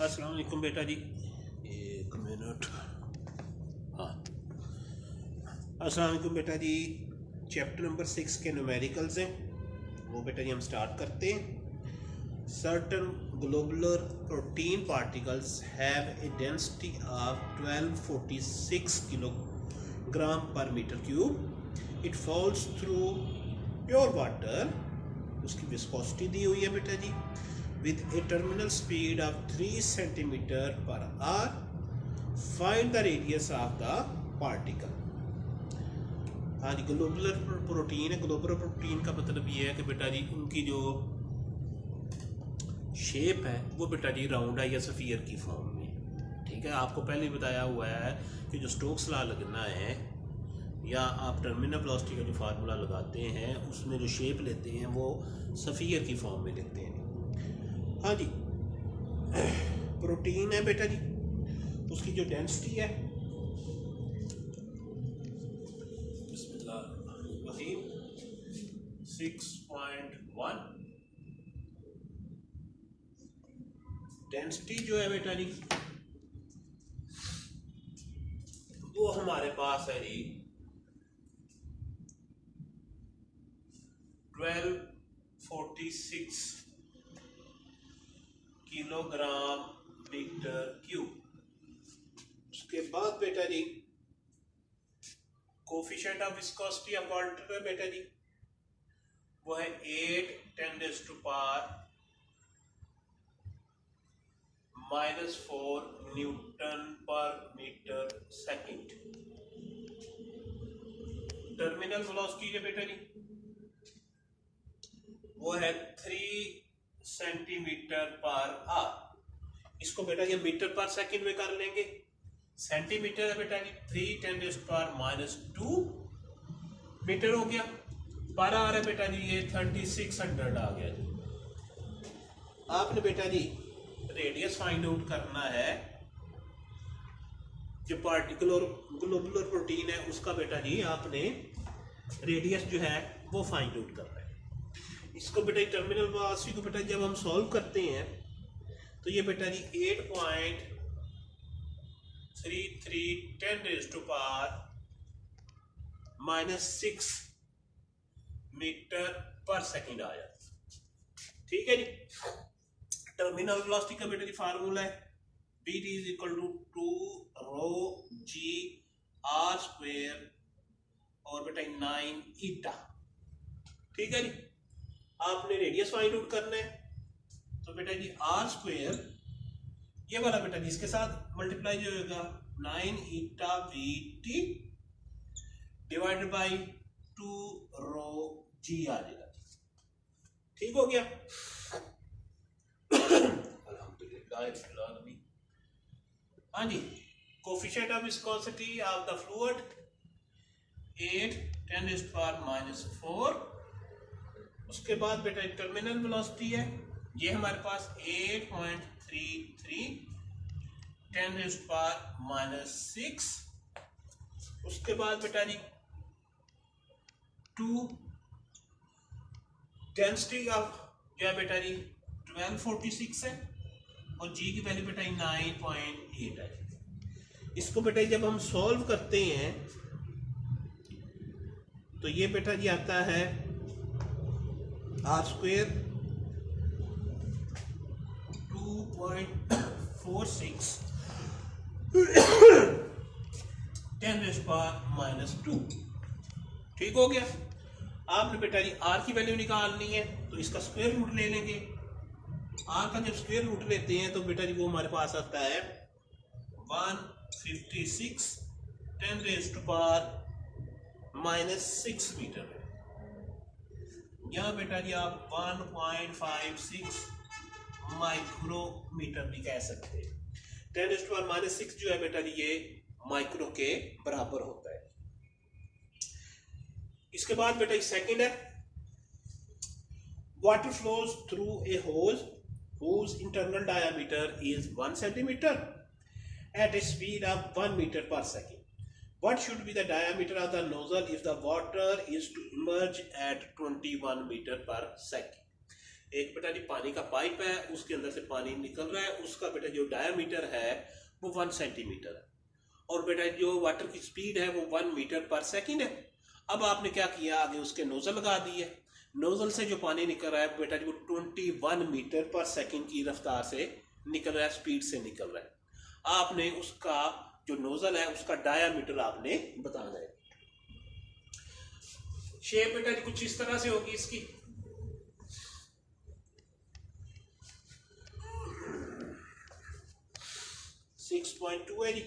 अस्सलाम वालेकुम बेटा जी, एक मिनट। हाँ, अस्सलाम वालेकुम बेटा जी। चैप्टर नंबर 6 के न्यूमेरिकल्स हैं, वो बेटा जी हम स्टार्ट करते हैं। Certain globular protein particles have a density of 1246 kilogram per metre cube. It falls through pure water. उसकी विस्कोसिटी दी हुई है बेटा जी, with a terminal speed of 3 centimeter per hour. Find the radius of the particle. हाँ जी, globular protein है। Globular protein का मतलब ये है कि बेटा जी उनकी जो शेप है वो बेटा जी राउंड है या सफ़ियर की फॉर्म में। ठीक है, आपको पहले ही बताया हुआ है कि जो स्टोक्स लॉ लगना है या आप टर्मिनल वेलोसिटी का जो फार्मूला लगाते हैं उसमें जो शेप लेते हैं वो सफ़ियर की फॉर्म में लेते हैं। हाँ जी, प्रोटीन है बेटा जी, उसकी जो डेंसिटी है 6.1 डेंसिटी जो है बेटा जी वो हमारे पास है जी 1246 किलोग्राम मीटर क्यूब। उसके बाद बेटा जी coefficient of viscosity of water है बेटा जी, वो है 8 × 10⁻⁴ न्यूटन पर मीटर सेकंड। टर्मिनल वेलोसिटी है बेटा जी वो है 3 सेंटीमीटर पर आवर। इसको बेटा ये मीटर पर सेकंड में कर लेंगे। सेंटीमीटर है बेटा जी 3 × 10⁻² मीटर हो गया। पर आवर है बेटा जी ये 3600 आ गया जी। आपने बेटा जी रेडियस फाइंड आउट करना है। जो पार्टिकुलर ग्लोबुलर प्रोटीन है उसका बेटा जी आपने रेडियस जो है वो फाइंड आउट करना है। इसको बेटा टर्मिनल वेलोसिटी को बेटा जब हम सॉल्व करते हैं तो ये बेटा जी 8.33 × 10⁻⁶ मीटर पर सेकंड आ जाता है। ठीक है जी। टर्मिनल वेलोसिटी का बेटा जी फार्मूला है Vt = 2ρg r² और बेटा 9η। ठीक है जी। आपने रेडियस फाइंड आउट करना है तो बेटा जी r² ये वाला बेटा जी इसके साथ मल्टीप्लाई जो होगा 9ηVt डिवाइडेड बाई 2ρg आ जाएगा। ठीक हो गया। हाँ जी, coefficient of viscosity of the fluid 8 × 10⁻⁴। उसके बाद बेटा टर्मिनल वेलोसिटी है ये हमारे पास 8.33 × 10⁻⁶। उसके बाद बेटा जी 2 डेंसिटी ऑफ जो है बेटा जी 1246 है और जी की वैल्यू बेटा 9.8 है। इसको बेटा जब हम सॉल्व करते हैं तो ये बेटा जी आता है r² 2.46 10⁻²। ठीक हो गया। आपने बेटा जी r की वैल्यू निकालनी है तो इसका स्क्वायर रूट ले लेंगे। r का जब स्क्वायर रूट लेते हैं तो बेटा जी वो हमारे पास आता है 156 10⁻⁻⁶ मीटर। यहाँ बेटा जी आप 1.56 माइक्रोमीटर भी कह सकते हैं। 10⁻⁻⁶ जो है बेटा जी ये माइक्रो के बराबर होता है। इसके बाद बेटा ये सेकंड है water flows through a hose whose internal diameter is 1 centimeter at a speed of 1 meter per second. What should be the diameter of the nozzle if the water is to emerge at 21 meter per second? एक बेटा जी पानी का pipe है, उसके अंदर से पानी निकल रहा है, उसका बेटा जो डायामीटर है वो 1 सेंटीमीटर है, और बेटा जो वाटर की स्पीड है वो 1 मीटर पर सेकंड है। अब आपने क्या किया, आगे उसके नोजल लगा दिए। नोजल से जो पानी निकल रहा है बेटा जी वो 21 मीटर पर सेकंड की रफ्तार से निकल रहा है, स्पीड से निकल रहा है। आपने उसका जो नोजल है उसका डायामीटर आपने बताना है। शेप बेटा जी कुछ इस तरह से होगी इसकी। सिक्स 6.2 है जी।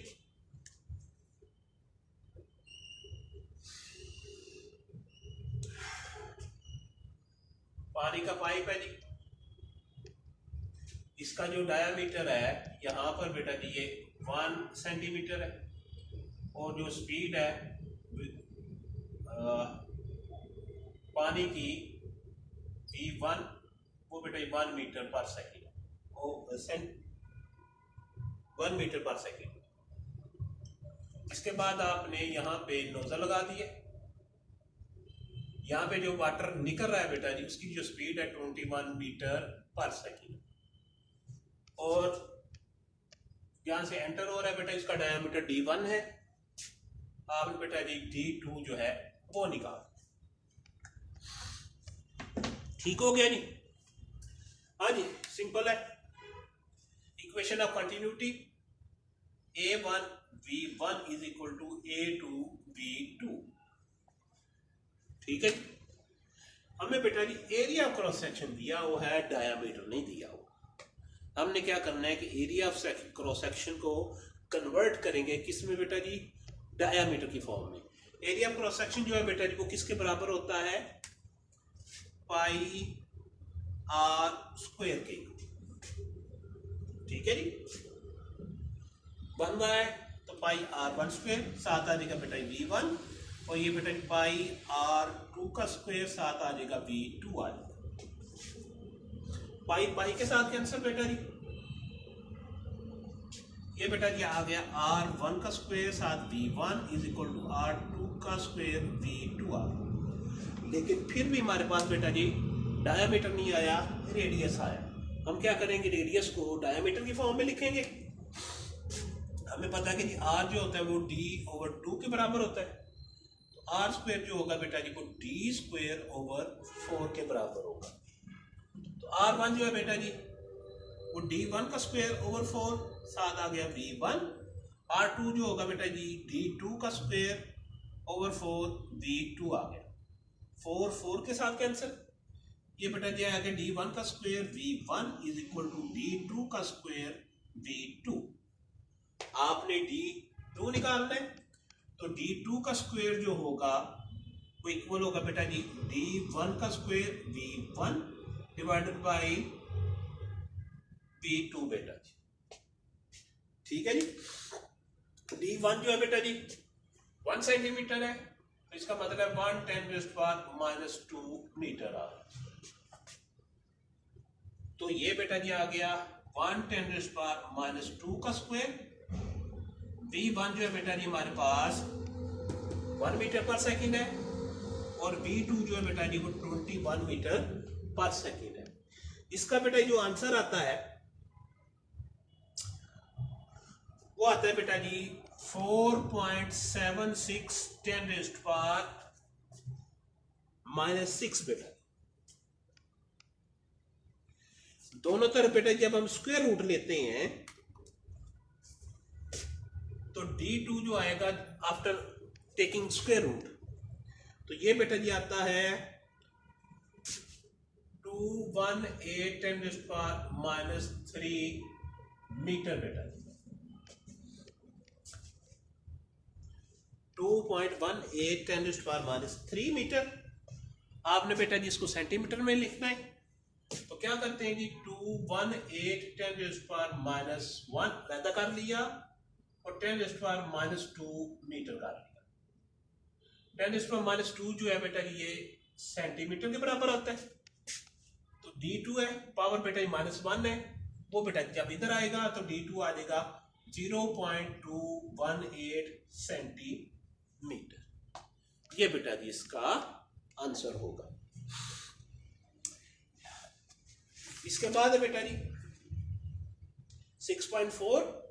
पानी का पाइप है जी, इसका जो डायामीटर है यहाँ पर बेटा जी ये 1 सेंटीमीटर है, और जो स्पीड है पानी की V1 वो बेटा 1 metre per second, 1 metre per second. इसके बाद आपने यहाँ पे नोजल लगा दिए। यहाँ पे जो वाटर निकल रहा है बेटा जी उसकी जो स्पीड है 21 मीटर पर सेकेंड, और यहाँ से एंटर हो रहा है बेटा, इसका डायमीटर D1 है। आप बेटा जी D2 जो है वो निकाल। ठीक हो गया जी। हाँ जी, सिंपल है। Equation of continuity A1 V1 is equal to A2 V2। ठीक है जी। हमें बेटा जी एरिया ऑफ क्रॉस सेक्शन दिया हुआ है, डायामीटर नहीं दिया हुआ। हमने क्या करना है कि एरिया ऑफ क्रॉस सेक्शन को कन्वर्ट करेंगे किस में बेटा जी, डायामीटर की फॉर्म में। एरिया ऑफ क्रॉस सेक्शन जो है बेटा जी वो किसके बराबर होता है, पाई आर स्क्वायर के। ठीक है जी, बन रहा है तो पाई R1 स्क्वायर, साथ आ जाएगा बेटा V1, और ये बेटा पाई R2 का स्क्वायर, साथ आ जाएगा V2 आ जाएगा। पाई पाई के साथ कैंसिल बेटा जी, ये बेटा जी आ गया R1 का स्क्वायर साथ V1 is equal to R2 का स्क्वायर V2 आ गया। लेकिन फिर भी हमारे पास बेटा जी डायामीटर नहीं आया, रेडियस आया। हम क्या करेंगे, रेडियस को डायामीटर की फॉर्म में लिखेंगे। हमें पता है कि जी R जो होता है वो D/2 के बराबर होता है, तो R स्क्वायर जो होगा बेटा जी वो D²/4 के बराबर होगा। तो R1 जो है बेटा जी वो D1 का स्क्वायर ओवर 4, साथ आ गया V1। R2 जो होगा बेटा जी D2 का स्क्वायर ओवर 4, V2 आ गया। 4 4 के साथ कैंसिल, ये बेटा जी आ गया D1 का square V1 is equal to D2 का स्क्वायर V2। आपने D2 निकालना है, तो D2 का स्क्वायर जो होगा वो इक्वल होगा बेटा जी D1 का square V1 divided by V2 बेटा जी। ठीक है जी। D1 जो है बेटा जी 1 सेंटीमीटर है, तो इसका मतलब 1×10⁻² मीटर आ रहा है। तो ये बेटा जी आ गया 1×10⁻² का स्क्वायर। V1 जो है बेटा जी हमारे पास 1 मीटर पर सेकंड है, और V2 जो है बेटा जी वो 21 मीटर पर सेकंड है। इसका बेटा जो आंसर आता है वो आता है बेटा जी 4.76 10⁻⁻6 बेटा। दोनों तरफ बेटा जब हम स्क्वायर रूट लेते हैं तो D2 जो आएगा आफ्टर टेकिंग स्क्वायर रूट, तो ये बेटा जी आता है 218 मीटर बेटा जी, 2.18 मीटर। आपने बेटा जी इसको सेंटीमीटर में लिखना है, तो क्या करते हैं जी 218 पैदा कर लिया और 10⁻² मीटर कर लिया। 10⁻² जो है बेटा जी ये सेंटीमीटर के बराबर होता है। तो D2 है, पावर बेटा जी -1 है, वो बेटा जब इधर आएगा तो D2 आ जाएगा 0.218 सेंटीमीटर। ये बेटा जी इसका आंसर होगा। इसके बाद है बेटा जी 6.4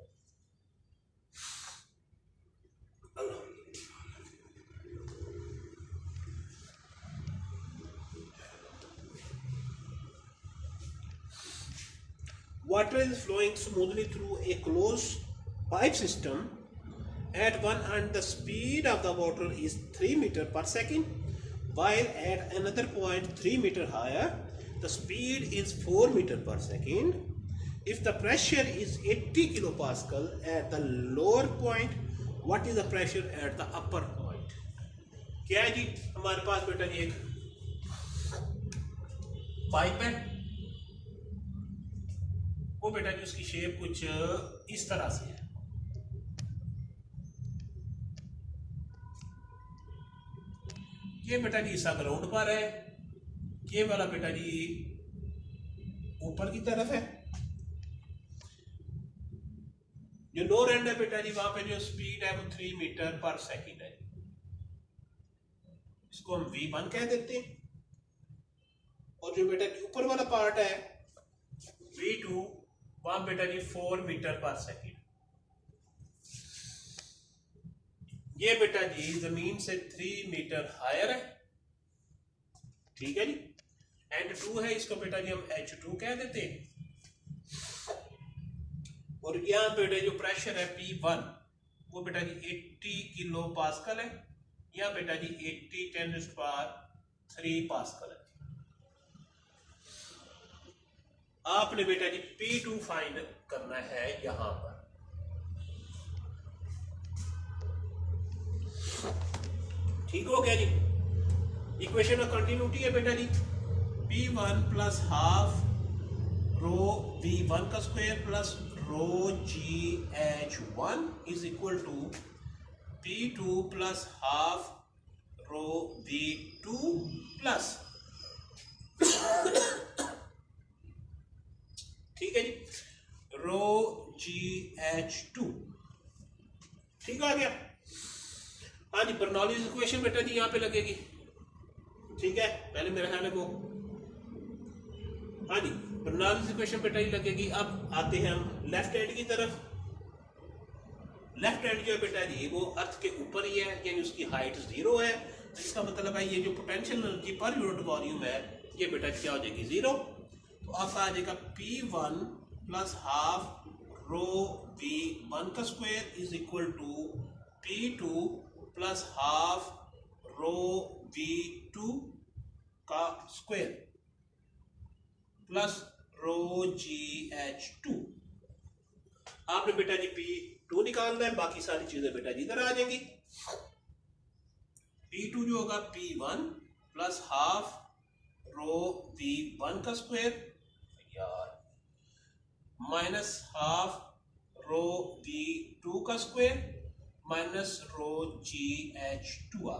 water is flowing smoothly through a closed pipe system. At one end, the speed of the water is 3 meter per second, while at another point 3 meter higher, the speed is 4 meter per second. If the pressure is 80 kilopascal at the lower point, what is the pressure at the upper point? क्या है जी, हमारे पास बेटा जी एक pipe है, वो बेटा जी उसकी shape कुछ इस तरह से है। ये बेटा जी इसका ग्राउंड पर है, ये वाला बेटा जी ऊपर की तरफ है। जो लोअर एंड है बेटा जी वहां पे जो स्पीड है वो 3 मीटर पर सेकंड है, इसको हम V1 कह देते हैं। और जो बेटा जी ऊपर वाला पार्ट है V2, वहां बेटा जी 4 मीटर पर सेकंड। ये बेटा जी जमीन से 3 मीटर हायर है, ठीक है जी। एंड 2 है, इसको बेटा जी हम H2 कह देते हैं। और यहाँ बेटा जो प्रेशर है P1 वो बेटा जी 80 किलो पास्कल है, या बेटा जी 80 × 3 पास्कल है। आपने बेटा जी P2 फाइंड करना है यहां पर। ठीक हो गया जी। इक्वेशन में कंटिन्यूटी है बेटा जी, P1 plus half rho V1 का square plus rho GH1 is equal to P2 plus half rho V2 plus, ठीक है जी, रो GH2। ठीक आ गया। हाँ जी, बर्नौलीज इक्वेशन बेटा जी यहाँ पे लगेगी, ठीक है। पहले मेरा ख्याल है वो, हाँ जी, बर्नौलीज इक्वेशन बेटा जी लगेगी। अब आते हैं हम लेफ्ट हैंड की तरफ। लेफ्ट हैंड जो है बेटा जी वो अर्थ के ऊपर ही है, यानी उसकी हाइट 0 है। इसका मतलब है ये जो potential energy per unit volume है ये बेटा क्या हो जाएगी 0। तो आपका आ जाएगा P1 plus half rho V1 का square is equal to P2 plus half rho V2 का स्क्वायर प्लस रो GH2। आपने बेटा जी P2 निकालना है, बाकी सारी चीजें बेटा जी इधर आ जाएंगी। P2 जो होगा P1 plus half rho V1 का स्क्वायर यार माइनस हाफ रो V2 का स्क्वायर माइनस रो GH2 आ।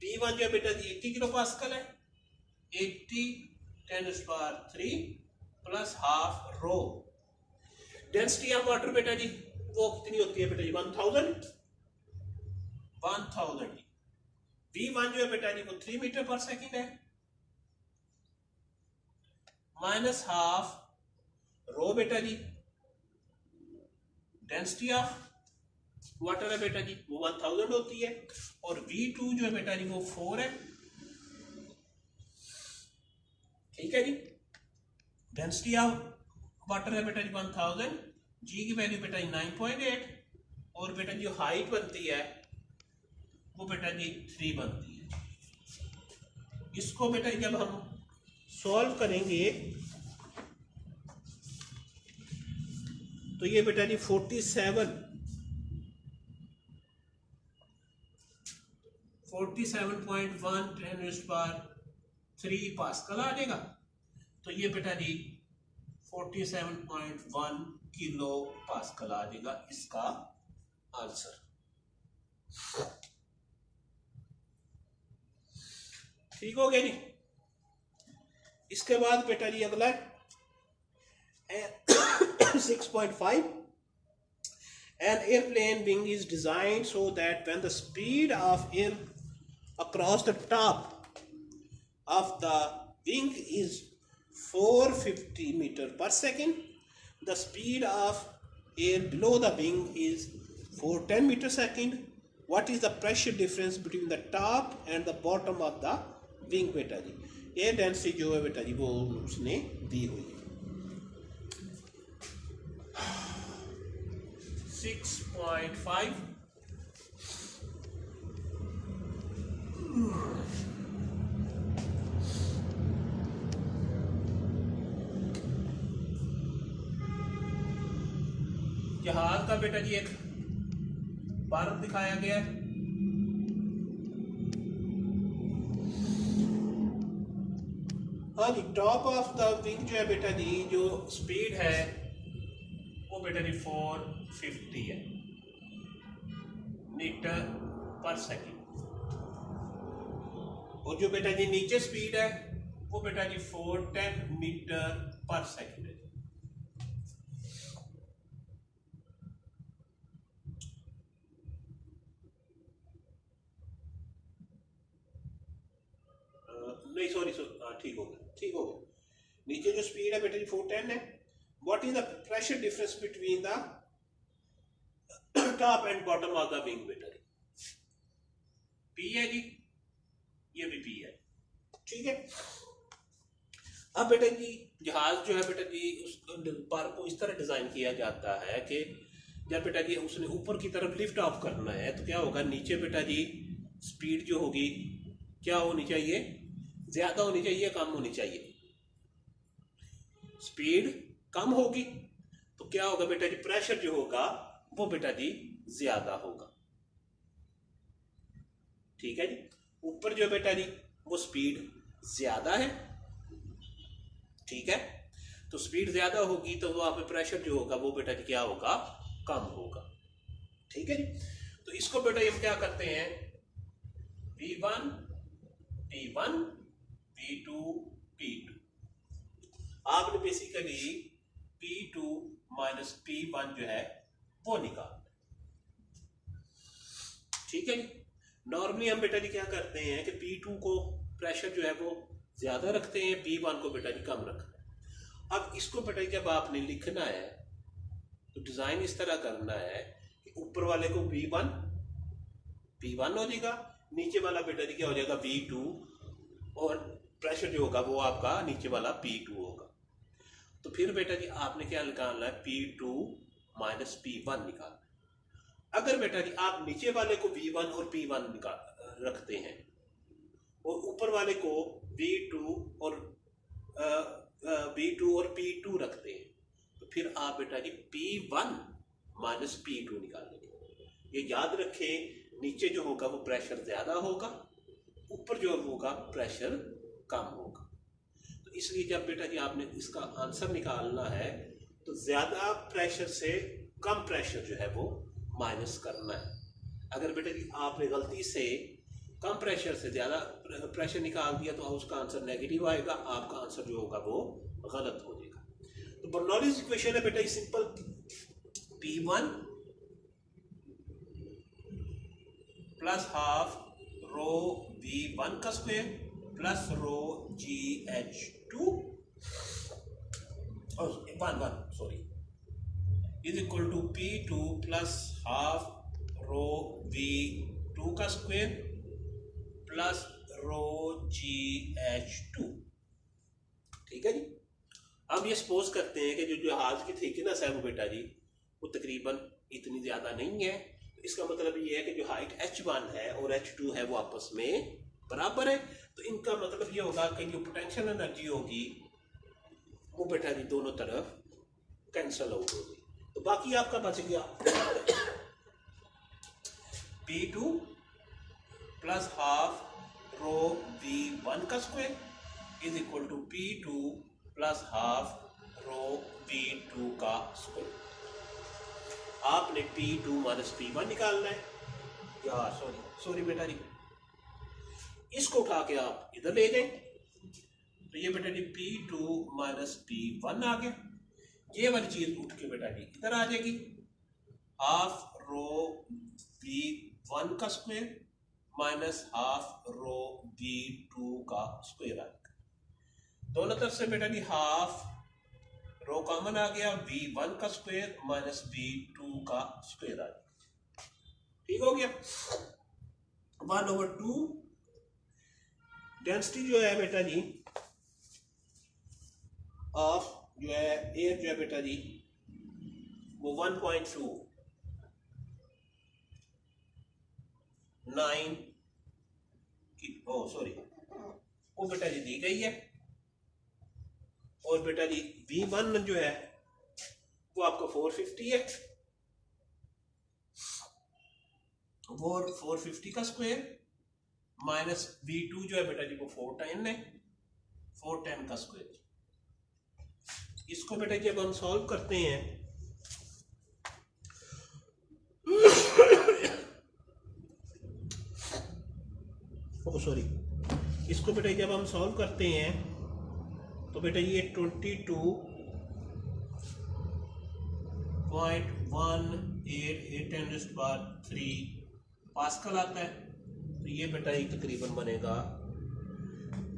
P1 जो है बेटा जी 80 किलो पास्कल है, 80 × 3 plus half row. Density of water बेटा जी वो कितनी होती है बेटा जी 1000। V1 जो है बेटा जी वो 3 मीटर पर सेकंड है, माइनस हाफ रो बेटा जी डेंसिटी ऑफ वाटर है बेटा जी वो 1000 होती है। और V2 जो है बेटा जी वो 4 है, ठीक है जी। डेंसिटी ऑफ वाटर है बेटा जी 1000, जी की वैल्यू बेटा जी 9.8, और बेटा जी जो हाइट बनती है वो बेटा जी 3 बनती है। इसको बेटा जी जब हम सॉल्व करेंगे तो ये बेटा जी 47.1 × 3 पास्कल आ जाएगा। तो ये बेटा जी 47.1 किलो पास्कल आ जाएगा इसका आंसर। ठीक हो गया जी। इसके बाद बेटा जी अगला 6.5, an airplane wing is designed so that when the speed of air across the top of the wing is 450 meter per second. The speed of air below the wing is 410 meter second. What is the pressure difference between the top and the bottom of the wing बेटा जी? Air density जो है बेटा जी वो उसने दी हुई है 6.5. जहाज का बेटा जी एक पार्क दिखाया गया है हाँ जी टॉप ऑफ द विंग जो है बेटा जी जो स्पीड है वो बेटा जी 450 है मीटर पर सेकंड और जो बेटा जी नीचे स्पीड है वो बेटा जी 410 मीटर पर सेकंड है नहीं सॉरी ठीक हो गया नीचे जो स्पीड है बेटा जी 410 है what is the pressure difference between the top and bottom of the wing बेटा जी पी है जी ये भी पी है ठीक है अब बेटा जी जहाज जो है बेटा जी उस पर को इस तरह डिजाइन किया जाता है कि जब बेटा जी उसने ऊपर की तरफ लिफ्ट ऑफ करना है तो क्या होगा नीचे बेटा जी स्पीड जो होगी क्या होनी चाहिए ज्यादा होनी चाहिए कम होनी चाहिए स्पीड कम होगी तो क्या होगा बेटा जी प्रेशर जो होगा वो बेटा जी ज्यादा होगा ठीक है जी ऊपर जो बेटा जी वो स्पीड ज्यादा है ठीक है तो स्पीड ज्यादा होगी तो वहां पे प्रेशर जो होगा वो बेटा जी क्या होगा कम होगा ठीक है जी तो इसको बेटा हम क्या करते हैं P1 P1 P2 P2 आपने बेसिकली P2 माइनस P1 जो है वो निकालना ठीक है नॉर्मली हम बेटा जी क्या करते हैं कि P2 को प्रेशर जो है वो ज्यादा रखते हैं P1 को बेटा जी कम रखते हैं अब इसको बेटा जी जब आपने लिखना है तो डिजाइन इस तरह करना है कि ऊपर वाले को P1 हो जाएगा नीचे वाला बेटा जी क्या हो जाएगा P2 और प्रेशर जो होगा वो आपका नीचे वाला P2 होगा तो फिर बेटा जी आपने क्या निकालना है P2 माइनस P1 निकालना है अगर बेटा जी आप नीचे वाले को V1 और P1 रखते हैं और ऊपर वाले को V2 और P2 रखते हैं तो फिर आप बेटा जी P1 माइनस P2 निकालेंगे ये याद रखें नीचे जो होगा वो प्रेशर ज्यादा होगा ऊपर जो होगा प्रेशर कम होगा तो इसलिए जब बेटा जी आपने इसका आंसर निकालना है तो ज्यादा प्रेशर से कम प्रेशर जो है वो माइनस करना है अगर बेटा जी आपने गलती से कम प्रेशर से ज्यादा प्रेशर निकाल दिया तो उसका आंसर नेगेटिव आएगा आपका आंसर जो होगा वो गलत हो जाएगा तो बर्नौलीज इक्वेशन है बेटा simple P1 plus half rho V1 का square plus rho GH2 is equal to P2 plus half rho V2 का स्क्वायर प्लस रो GH2 ठीक है जी अब ये सपोज करते हैं कि जो जहाज की थिकनेस है वो बेटा जी वो तकरीबन इतनी ज्यादा नहीं है इसका मतलब ये है कि जो हाइट H1 है और H2 है वो आपस में बराबर है तो इनका मतलब ये होगा कि जो पोटेंशियल एनर्जी होगी वो बेटा जी दोनों तरफ कैंसल आउट होगी तो बाकी आपका बच गया P2 plus half rho V1 का square is equal to P2 plus half rho V2 का स्क्वायर आपने P2 माइनस P1 निकालना है यार सॉरी बेटा जी इसको उठा के आप इधर ले जाएं तो ये बेटा जी P2 माइनस P1 आ गया ये वाली चीज उठ के बेटा जी इधर आ जाएगी हाफ रो V1 का square minus half rho V2 का स्क्वायर आएगा दोनों तरफ से बेटा जी हाफ, रो कॉमन आ गया, v1 का स्क्वायर माइनस v2 का स्क्वायर आ गया। ठीक हो गया। 1/2 डेंसिटी जो है बेटा जी ऑफ जो है एयर जो है बेटा जी वो 1.29 की वो बेटा जी दी गई है। और बेटा जी v1 जो है वो आपका 450 है, वो 450 का स्क्वायर माइनस v2 जो है बेटा जी वो 410 है, 410 का स्क्वायर। इसको बेटा जी अब हम सॉल्व करते हैं इसको बेटा जब हम सॉल्व करते हैं तो बेटा ये 22.188×3 पास्कल आता है। तो ये बेटा ये तकरीबन बनेगा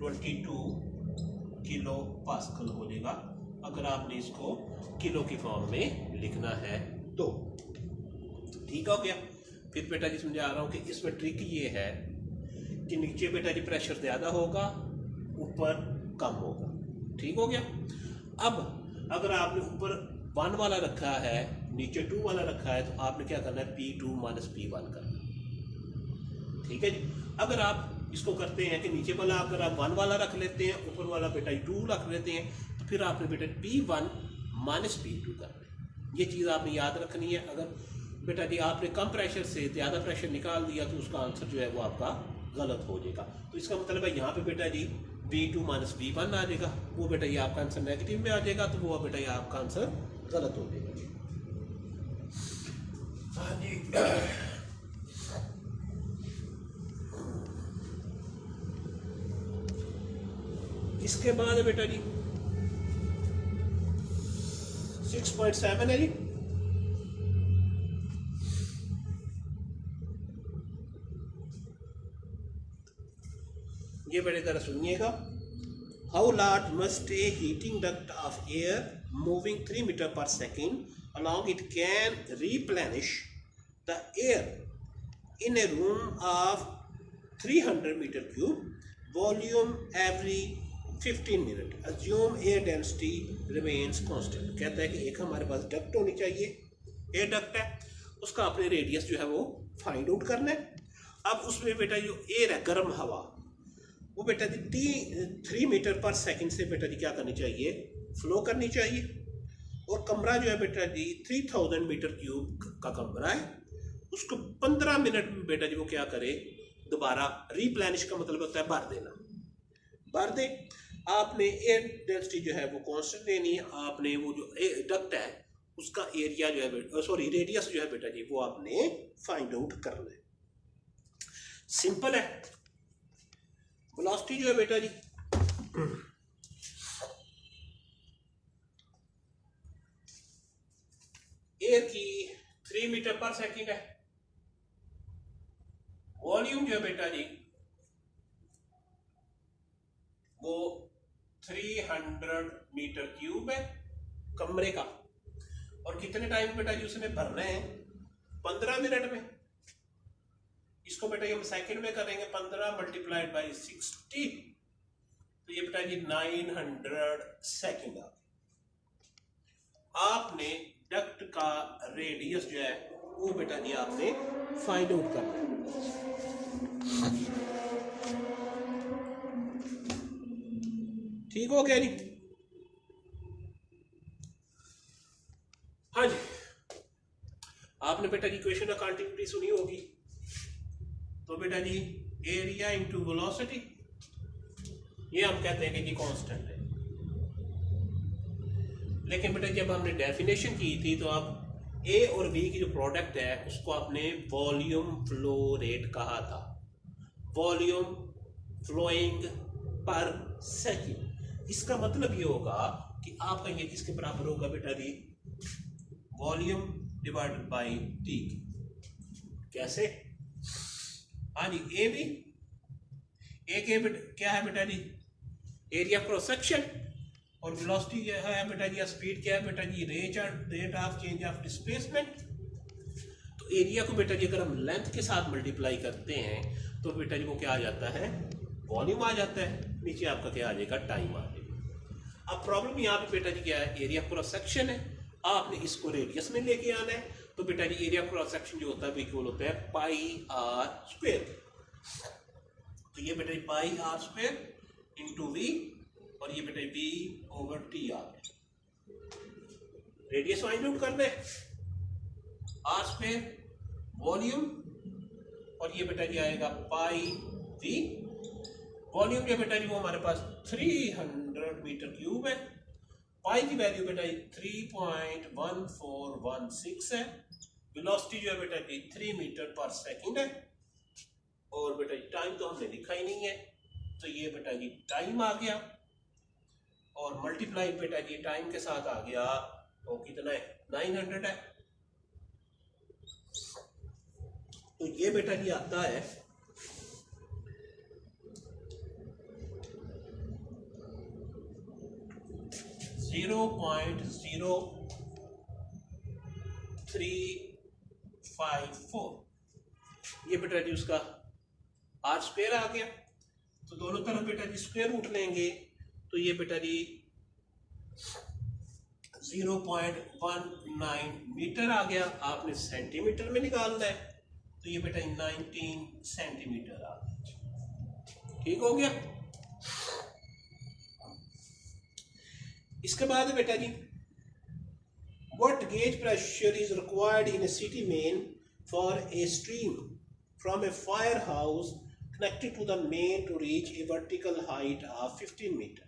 22 किलो पास्कल हो जाएगा अगर आपने इसको किलो की फॉर्म में लिखना है तो। ठीक हो गया। फिर बेटा जी समझा रहा हूँ कि इसमें ट्रिक ये है कि नीचे बेटा जी प्रेशर ज़्यादा होगा, ऊपर कम होगा। ठीक हो गया। अब अगर आपने ऊपर 1 वाला रखा है, नीचे 2 वाला रखा है, तो आपने क्या करना है, P2 माइनस P1 करना। ठीक है जी। अगर आप इसको करते हैं कि नीचे वाला अगर आप 1 वाला रख लेते हैं, ऊपर वाला बेटा 2 रख लेते हैं, तो फिर आपने बेटा P1 माइनस P2 करना है। ये चीज़ आपने याद रखनी है। अगर बेटा जी आपने कम प्रेशर से ज़्यादा प्रेशर निकाल दिया तो उसका आंसर जो है वो आपका गलत हो जाएगा। तो इसका मतलब है यहाँ पे बेटा जी V2 माइनस V1 आ जाएगा, वो बेटा ये आपका आंसर नेगेटिव में आ जाएगा, तो वो बेटा ये आपका आंसर गलत हो जाएगा। हाँ जी। इसके बाद बेटा जी 6.7 है जी। ये बेटे जरा सुनिएगा। How large must a heating duct of air moving 3 metre per second along it can replenish the air in a room of 300 metre cube volume every 15 minute assume air density remains constant. कहता है कि एक हमारे पास duct होनी चाहिए, air duct है, उसका अपने रेडियस जो है वो फाइंड आउट करना है। अब उसमें बेटा जो एयर है, गर्म हवा, वो बेटा जी 3 मीटर पर सेकंड से बेटा जी क्या करनी चाहिए, फ्लो करनी चाहिए। और कमरा जो है बेटा जी 3000 मीटर क्यूब का कमरा है, उसको 15 मिनट में बेटा जी वो क्या करे, दोबारा रिप्लेनिश का मतलब होता है भर देना, भर दे। आपने एयर डेंसिटी जो है वो कांस्टेंट देनी है। आपने वो जो डक्ट है उसका एरिया जो है रेडियस जो है बेटा जी वो आपने फाइंड आउट करना है। सिंपल है। वेलोसिटी जो है बेटा जी एयर की 3 मीटर पर सेकंड है। वॉल्यूम जो है बेटा जी वो 300 मीटर क्यूब है कमरे का। और कितने टाइम बेटा जी उसने भरना है, 15 मिनट में। इसको बेटा हम सेकंड में करेंगे, 15 मल्टीप्लाइड बाई 60, तो ये बेटा जी 900 सेकंड आ। आपने डक्ट का रेडियस जो है वो बेटा जी आपने फाइंड आउट करना है। ठीक हो गया जी। हाँ जी, आपने बेटा जी क्वेश्चन ऑफ कंटिन्यूटी सुनी होगी। तो बेटा जी एरिया इंटू वेलोसिटी, ये हम कहते हैं कि जी कांस्टेंट है। लेकिन बेटा जब हमने डेफिनेशन की थी तो अब ए और बी की जो प्रोडक्ट है उसको आपने वॉल्यूम फ्लो रेट कहा था, वॉल्यूम फ्लोइंग पर सेकंड। इसका मतलब ये होगा कि आपका ये किसके बराबर होगा बेटा जी, वॉल्यूम डिवाइडेड बाई टी। कैसे? हाँ जी, ए भी एक ए क्या है बेटा जी, एरिया क्रॉस सेक्शन, और वेलोसिटी क्या है बेटा जी, स्पीड क्या है बेटा जी, rate of change of displacement. तो एरिया को बेटा जी अगर हम लेंथ के साथ मल्टीप्लाई करते हैं तो बेटा जी वो क्या आ जाता है, वॉल्यूम आ जाता है, नीचे आपका क्या आ जाएगा, टाइम आ जाएगा। अब प्रॉब्लम यहाँ पे बेटा जी क्या है, एरिया क्रॉस सेक्शन है, आपने इसको रेडियस में लेके आना है। तो बेटा जी एरिया क्रॉस सेक्शन जो होता है इक्वल होता है पाई आर स्क्वायर। तो ये बेटा जी pi R square into V, और ये बेटा V over T R. Radius find out करना है, आर स्क्वायर वॉल्यूम, और ये बेटा जी आएगा पाई वी। वॉल्यूम जो बेटा जी वो हमारे पास 300 मीटर क्यूब है। पाई की वैल्यू बेटा जी 3.1416 है। वेलोसिटी जो है बेटा जी 3 मीटर पर सेकंड है, और बेटा जी टाइम तो हमने लिखा ही नहीं है, तो ये बेटा जी टाइम आ गया, और मल्टीप्लाई बेटा जी टाइम के साथ आ गया, वो कितना है, 900 है। तो ये बेटा जी आता है 0.0354। ये बेटा जी उसका आर स्क्वायर आ गया। तो दोनों तरफ बेटा जी स्क्वायर रूट लेंगे, तो ये बेटा जी 0.19 मीटर आ गया। आपने सेंटीमीटर में निकालना है, तो ये बेटा 19 सेंटीमीटर आ गया। ठीक हो गया। इसके बाद बेटा जी, what gauge pressure is required in a city main for a stream from a firehouse connected to the main to reach a vertical height of 15 metre.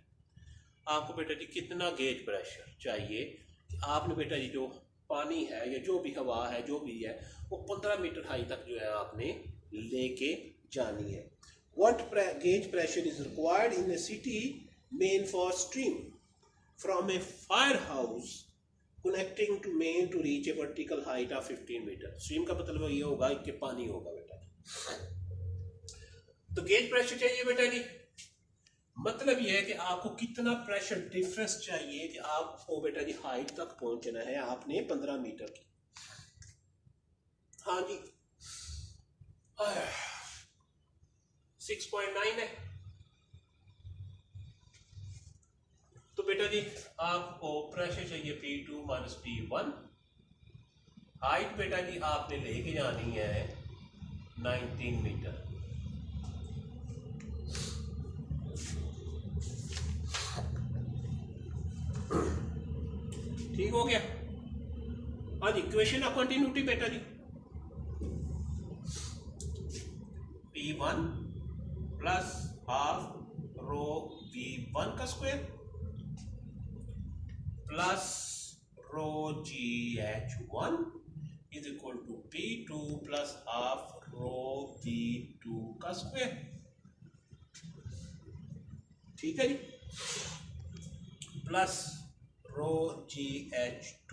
आपको बेटा जी कितना गेज प्रेशर चाहिए कि आपने बेटा जी जो पानी है या जो भी हवा है जो भी है वो 15 मीटर हाई तक जो है आपने लेके जानी है। What gauge pressure is required in a city main for stream from a firehouse connecting to main to reach a vertical height of 15 metre. Stream का मतलब ये होगा कि पानी होगा बेटा जी। तो गेज प्रेशर चाहिए बेटा जी, मतलब ये है कि आपको कितना प्रेशर डिफरेंस चाहिए कि आपको बेटा जी हाइट तक पहुंचना है आपने 15 मीटर की। हाँ जी 6.9 है। तो बेटा जी आपको प्रेशर चाहिए P2 माइनस P1। हाइट बेटा जी आपने लेके जानी है 19 मीटर। ठीक हो गया। हाँ जी इक्वेशन ऑफ कंटिन्यूटी बेटा जी P1 plus half rho V1 का square plus rho GH1 is equal to P2 plus half rho V2 का स्क्वायर। ठीक है जी, प्लस रो GH2।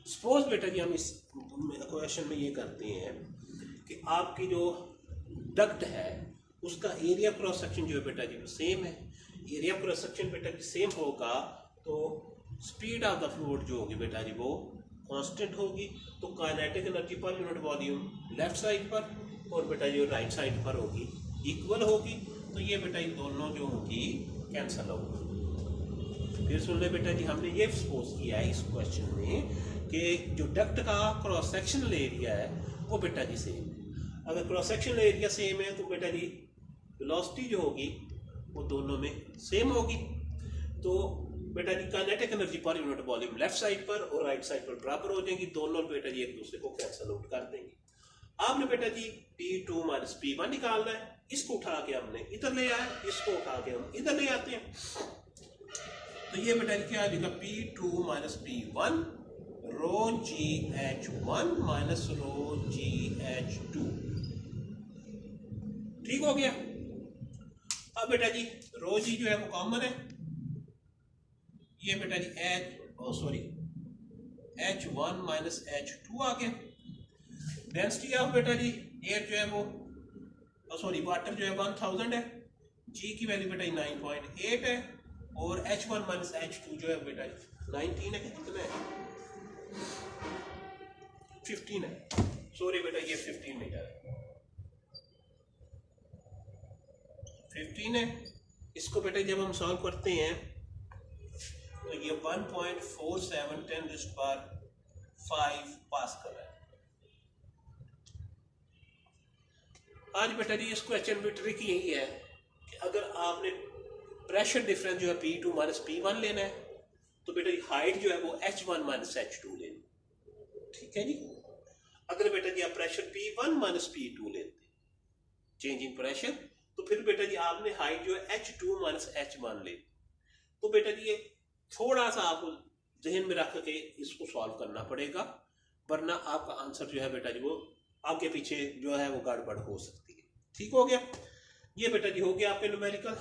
सपोज बेटा जी हम इस क्वेश्चन में ये करते हैं कि आपकी जो डक्ट है उसका एरिया क्रॉस सेक्शन जो है बेटा जी वो सेम है। एरिया क्रॉस सेक्शन बेटा जी सेम होगा तो स्पीड ऑफ द फ्लूइड जो होगी बेटा जी वो कांस्टेंट होगी। तो kinetic energy per unit volume left side पर और बेटा जी राइट साइड पर होगी इक्वल होगी। तो ये बेटा जी दोनों जो होगी कैंसिल होगी। फिर सुन ले बेटा जी, हमने ये सपोज किया है इस क्वेश्चन में कि जो डक्ट का क्रॉस सेक्शनल एरिया है वो बेटा जी सेम है। अगर क्रॉस सेक्शनल एरिया सेम है तो बेटा जी वेलोसिटी जो होगी वो दोनों में सेम होगी। तो बेटा जी kinetic energy per unit volume left side पर और राइट साइड पर बराबर हो जाएंगी। दोनों बेटा जी एक दूसरे को कैंसिल आउट कर देंगे। आपने बेटा जी P2 माइनस P1 निकालना है। इसको उठा के हमने इधर ले आए, इसको उठा के हम इधर ले आते हैं। तो ये बेटा जी क्या आ जाएगा P2 माइनस P1 रो GH1 माइनस रो GH2। ठीक हो गया। अब बेटा जी रो जी जो है वो कॉमन है। ये बेटा जी H1 माइनस H2 आ गया। डेंसिटी ऑफ बेटा जी एयर जो है वो वाटर जो है 1000 है। जी की वैल्यू बेटा 9.8 है और H1 माइनस H2 जो है बेटा 19 है कि कितना है 15 है, सॉरी बेटा ये 15 मीटर है, 15 है। इसको बेटा जब हम सॉल्व करते हैं तो ये 1.47 10⁵ पास कर रहा है। आज बेटा जी इस क्वेश्चन में ट्रिक यही है कि अगर आपने प्रेशर डिफरेंस जो है P2 माइनस P1 लेना है तो बेटा जी हाइट जो है वो H1 माइनस H2 लेनी, ठीक है जी। अगर बेटा जी आप प्रेशर P1 माइनस P2 लेते चेंज इन प्रेशर तो फिर बेटा जी आपने हाइट जो है H2 माइनस H1 ले, तो बेटा जी ये थोड़ा सा आपको जहन में रख के इसको सॉल्व करना पड़ेगा, वरना आपका आंसर जो है बेटा जी वो आगे पीछे जो है वो गड़बड़ हो सकती है। ठीक हो गया, ये बेटा जी हो गया आपके न्यूमेरिकल।